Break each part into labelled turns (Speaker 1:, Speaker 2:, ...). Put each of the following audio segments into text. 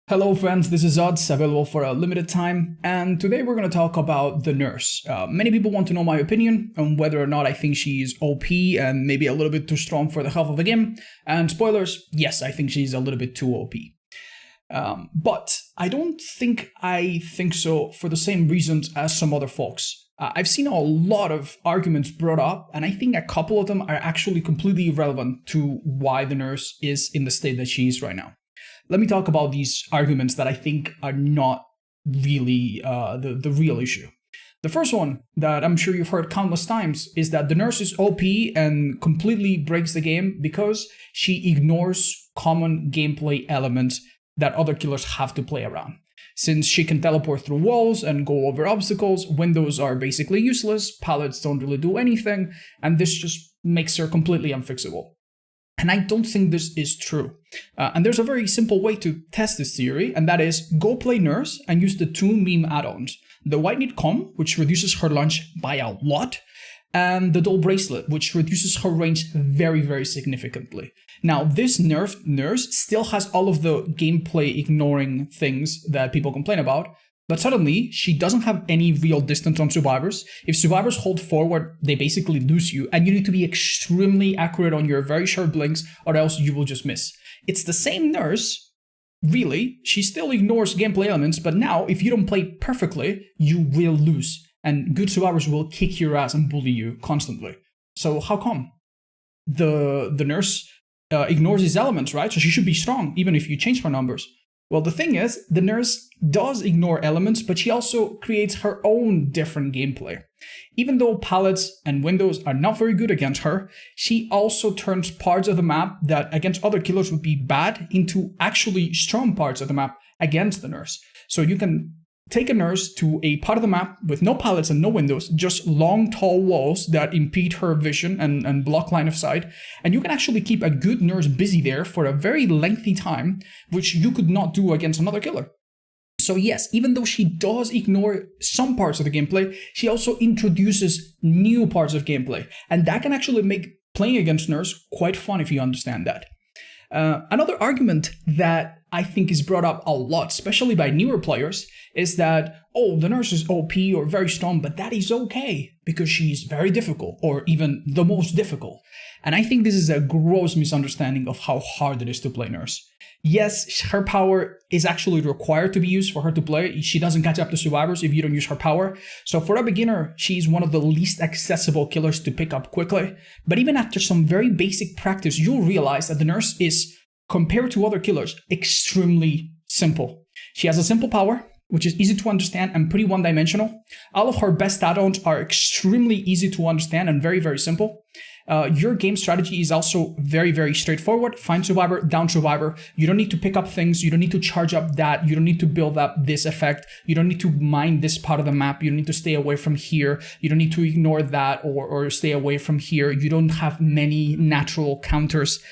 Speaker 1: Hello friends, this is Odds, available for a limited time, and today we're going to talk about the nurse. Many people want to know my opinion on whether or not I think she's OP and maybe a little bit too strong for the health of the game, and spoilers, yes, I think she's a little bit too OP. But I don't think I think so for the same reasons as some other folks. I've seen a lot of arguments brought up, and I think a couple of them are actually completely irrelevant to why the nurse is in the state that she is right now. Let me talk about these arguments that I think are not really the real issue. The first one that I'm sure you've heard countless times is that the nurse is OP and completely breaks the game because she ignores common gameplay elements that other killers have to play around. Since she can teleport through walls and go over obstacles, windows are basically useless, pallets don't really do anything, and this just makes her completely unfixable. And I don't think this is true. And there's a very simple way to test this theory, and that is go play nurse and use the two meme add-ons. The white knit com, which reduces her launch by a lot, and the dull bracelet, which reduces her range very, very significantly. Now, this nerfed nurse still has all of the gameplay ignoring things that people complain about, but suddenly, she doesn't have any real distance on survivors. If survivors hold forward, they basically lose you, and you need to be extremely accurate on your very short blinks, or else you will just miss. It's the same nurse, really. She still ignores gameplay elements, but now, if you don't play perfectly, you will lose, and good survivors will kick your ass and bully you constantly. So how come? The nurse ignores these elements, right? So she should be strong, even if you change her numbers. Well, the thing is, the nurse does ignore elements, but she also creates her own different gameplay. Even though pallets and windows are not very good against her, she also turns parts of the map that against other killers would be bad into actually strong parts of the map against the nurse. So you can take a nurse to a part of the map with no pallets and no windows, just long, tall walls that impede her vision and block line of sight. And you can actually keep a good nurse busy there for a very lengthy time, which you could not do against another killer. So yes, even though she does ignore some parts of the gameplay, she also introduces new parts of gameplay. And that can actually make playing against nurse quite fun if you understand that. Another argument that I think is brought up a lot, especially by newer players, is that, oh, the nurse is OP or very strong, but that is okay because she's very difficult or even the most difficult. And I think this is a gross misunderstanding of how hard it is to play nurse. Yes, her power is actually required to be used for her to play. She doesn't catch up to survivors if you don't use her power. So for a beginner, she's one of the least accessible killers to pick up quickly. But even after some very basic practice, you'll realize that the nurse is, compared to other killers, extremely simple. She has a simple power, which is easy to understand and pretty one-dimensional. All of her best add-ons are extremely easy to understand and very, very simple. Your game strategy is also very, very straightforward. Find survivor, down survivor. You don't need to pick up things. You don't need to charge up that. You don't need to build up this effect. You don't need to mine this part of the map. You don't need to stay away from here. You don't need to ignore that or stay away from here. You don't have many natural counters.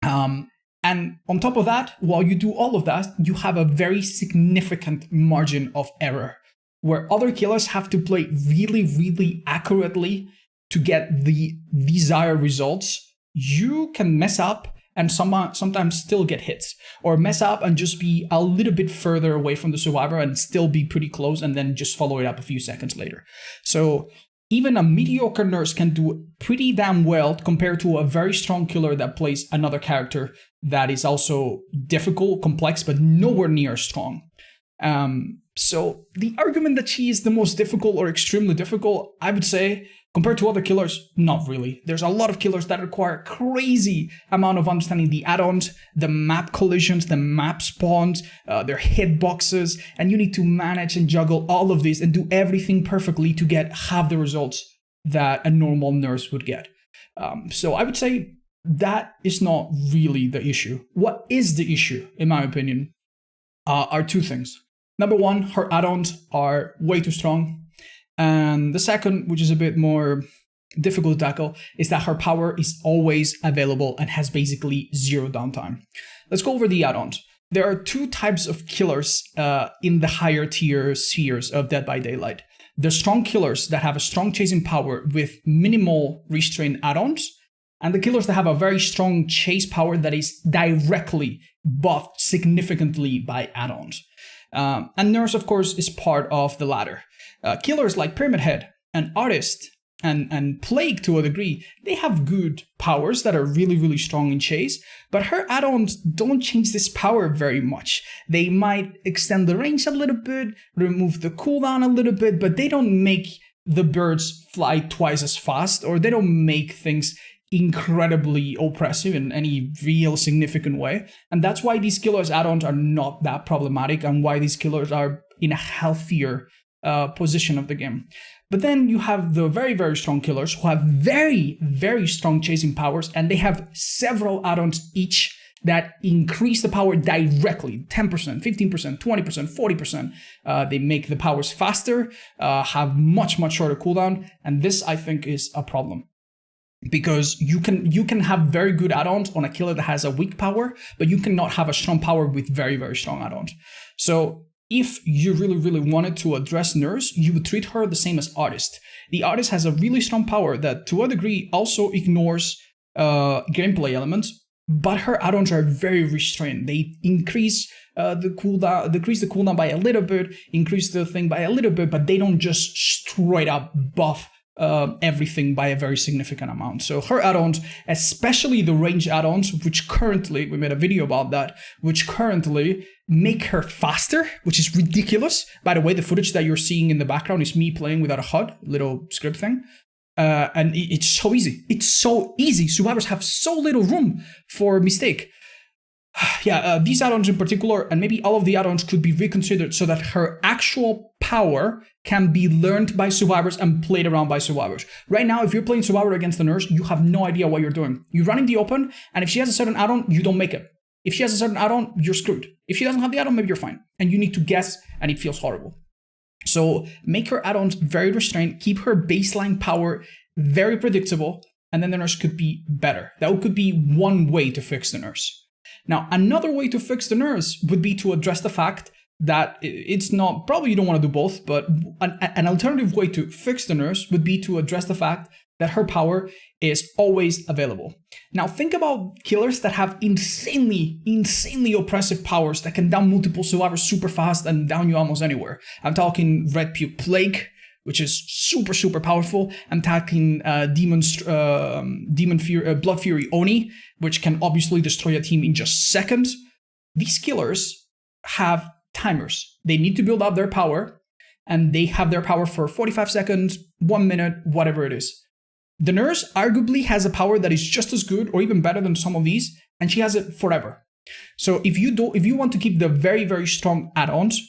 Speaker 1: And on top of that, while you do all of that, you have a very significant margin of error, where other killers have to play really, really accurately to get the desired results. You can mess up and sometimes still get hits, or mess up and just be a little bit further away from the survivor and still be pretty close and then just follow it up a few seconds later. So even a mediocre nurse can do pretty damn well compared to a very strong killer that plays another character that is also difficult, complex, but nowhere near as strong. So the argument that she is the most difficult or extremely difficult, I would say, compared to other killers, not really. There's a lot of killers that require crazy amount of understanding the add-ons, the map collisions, the map spawns, their hitboxes, and you need to manage and juggle all of these and do everything perfectly to get half the results that a normal nurse would get. So I would say that is not really the issue. What is the issue, in my opinion, are two things. Number one, her add-ons are way too strong. And the second, which is a bit more difficult to tackle, is that her power is always available and has basically zero downtime. Let's go over the add-ons. There are two types of killers in the higher tier spheres of Dead by Daylight. The strong killers that have a strong chasing power with minimal restraint add-ons, and the killers that have a very strong chase power that is directly buffed significantly by add-ons. And Nurse, of course, is part of the latter. Killers like Pyramid Head and Artist and Plague, to a degree, they have good powers that are really, really strong in chase, but her add-ons don't change this power very much. They might extend the range a little bit, remove the cooldown a little bit, but they don't make the birds fly twice as fast, or they don't make things incredibly oppressive in any real significant way. And that's why these killers add-ons are not that problematic, and why these killers are in a healthier position of the game. But then you have the very, very strong killers who have very, very strong chasing powers, and they have several add-ons each that increase the power directly, 10%, 15%, 20%, 40%. They make the powers faster, have much, much shorter cooldown, and this, I think, is a problem. Because you can have very good add-ons on a killer that has a weak power, but you cannot have a strong power with very, very strong add-ons. So if you really, really wanted to address Nurse, you would treat her the same as Artist. The Artist has a really strong power that, to a degree, also ignores gameplay elements, but her add-ons are very restrained. They increase the cooldown by a little bit, increase the thing by a little bit, but they don't just straight up buff everything by a very significant amount. So her add-ons, especially the range add-ons, which currently, we made a video about that, which currently make her faster, which is ridiculous. By the way, the footage that you're seeing in the background is me playing without a HUD, little script thing. And it's so easy. It's so easy. Survivors have so little room for mistake. Yeah, these add-ons in particular, and maybe all of the add-ons, could be reconsidered so that her actual power can be learned by survivors and played around by survivors. Right now, if you're playing Survivor against the Nurse, you have no idea what you're doing. You run in the open, and if she has a certain add-on, you don't make it. If she has a certain add-on, you're screwed. If she doesn't have the add-on, maybe you're fine. And you need to guess, and it feels horrible. So make her add-ons very restrained, keep her baseline power very predictable, and then the Nurse could be better. That could be one way to fix the Nurse. Now, another way to fix the Nurse would be to address the fact that it's not, probably you don't want to do both, but an alternative way to fix the Nurse would be to address the fact that her power is always available. Now, think about killers that have insanely oppressive powers that can down multiple survivors super fast and down you almost anywhere. I'm talking Red Puke Plague, which is super powerful. I'm talking Blood Fury Oni, which can obviously destroy a team in just seconds. These killers have timers. They need to build up their power, and they have their power for 45 seconds, 1 minute, whatever it is. The Nurse arguably has a power that is just as good or even better than some of these, and she has it forever. So if you want to keep the very strong add-ons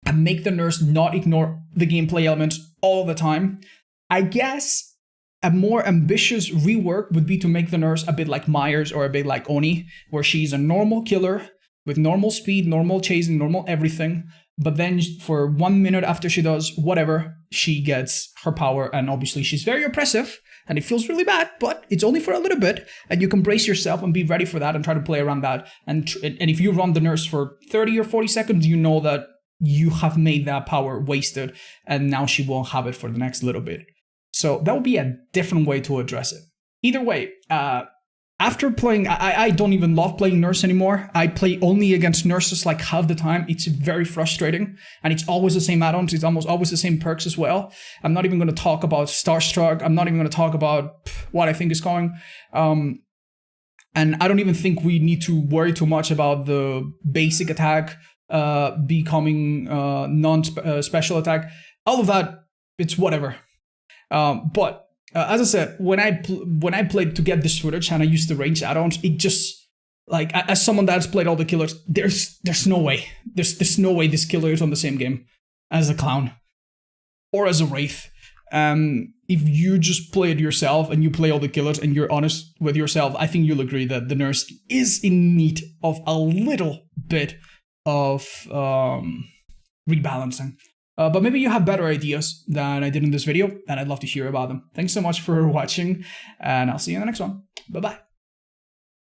Speaker 1: and make the Nurse not ignore the gameplay elements all the time, I guess a more ambitious rework would be to make the Nurse a bit like Myers or a bit like Oni, where she's a normal killer with normal speed, normal chasing, normal everything, but then for 1 minute after she does whatever, she gets her power, and obviously she's very oppressive, and it feels really bad, but it's only for a little bit, and you can brace yourself and be ready for that and try to play around that. And if you run the Nurse for 30 or 40 seconds, you know that you have made that power wasted, and now she won't have it for the next little bit. So that would be a different way to address it. Either way, after playing, I don't even love playing Nurse anymore. I play only against Nurses like half the time. It's very frustrating, and it's always the same add-ons. It's almost always the same perks as well. I'm not even going to talk about Starstruck. I'm not even going to talk about what I think is coming. And I don't even think we need to worry too much about the basic attack becoming non-special attack. All of that, it's whatever. But as I said, when I played to get this footage and I used the range add-ons, it just, like, as someone that's played all the killers, there's no way. There's no way this killer is on the same game as a clown or as a wraith. If you just play it yourself and you play all the killers and you're honest with yourself, I think you'll agree that the Nurse is in need of a little bit of rebalancing. But maybe you have better ideas than I did in this video, and I'd love to hear about them. Thanks so much for watching, and I'll see you in the next one. Bye-bye.